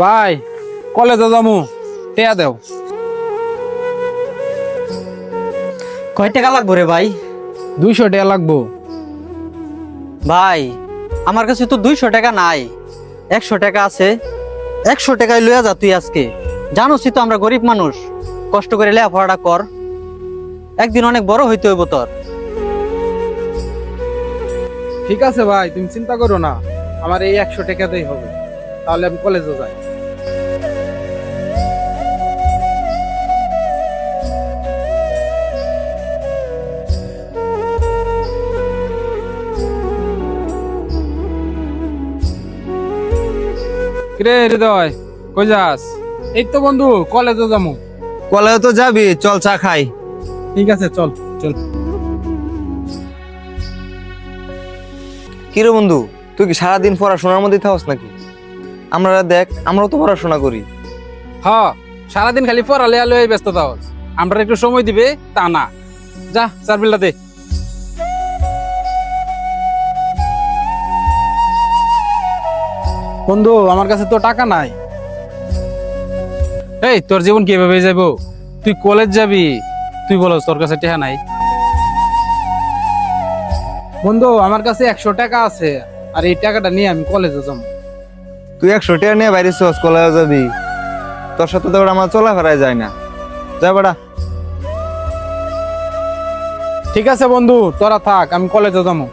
ভাই কলেজে যামু, টেয়া দেও। কয় টাকা লাগবো রে ভাই? 200 টাকা লাগবো। ভাই আমার কাছে তো 200 টাকা নাই, 100 টাকা আছে। 100 টাকায় লইয়া যা তুই আজকে। জানোসই তো আমরা গরিব মানুষ, কষ্ট করে লেখাপড়াটা কর, একদিন অনেক বড় হইতে হইব তোর। ঠিক আছে ভাই, তুমি চিন্তা করো না, আমার এই 100 টাকাতেই হবে। তাহলে আমি কলেজে যাই। কিরে হৃদয়, কই যাস? এই তো বন্ধু, কলেজে যামু। কলেজে তো যাবি, চল চা খাই। ঠিক আছে, চল চল। কিরে বন্ধু, তুই কি সারাদিন পড়াশোনার মধ্যে থাকস নাকি? আমরা দেখ, আমরাও তো পড়াশোনা করি। হ, সারাদিন খালি পড়ালে আলো ব্যস্ত থাকস, আমরা একটু সময় দিবে তা না। যা চার বিলটা দে। বন্ধু, আমার কাছে তো টাকা নাই। এই তোর জীবন কিভাবে যাবো? তুই কলেজ যাবি, তুই বলস তোর কাছে টাকা নাই। বন্ধু, আমার কাছে 100 টাকা আছে, আর এই টাকাটা নিয়ে আমি কলেজে যাবো। তুই 100 টাকা নিয়ে বাইরে চস, কলেজে যাবি? তোর সাথে তো আমার চলাফেরায় যায় না। যা বেড়া। ঠিক আছে বন্ধু, তোরা থাক, আমি কলেজে যাবো।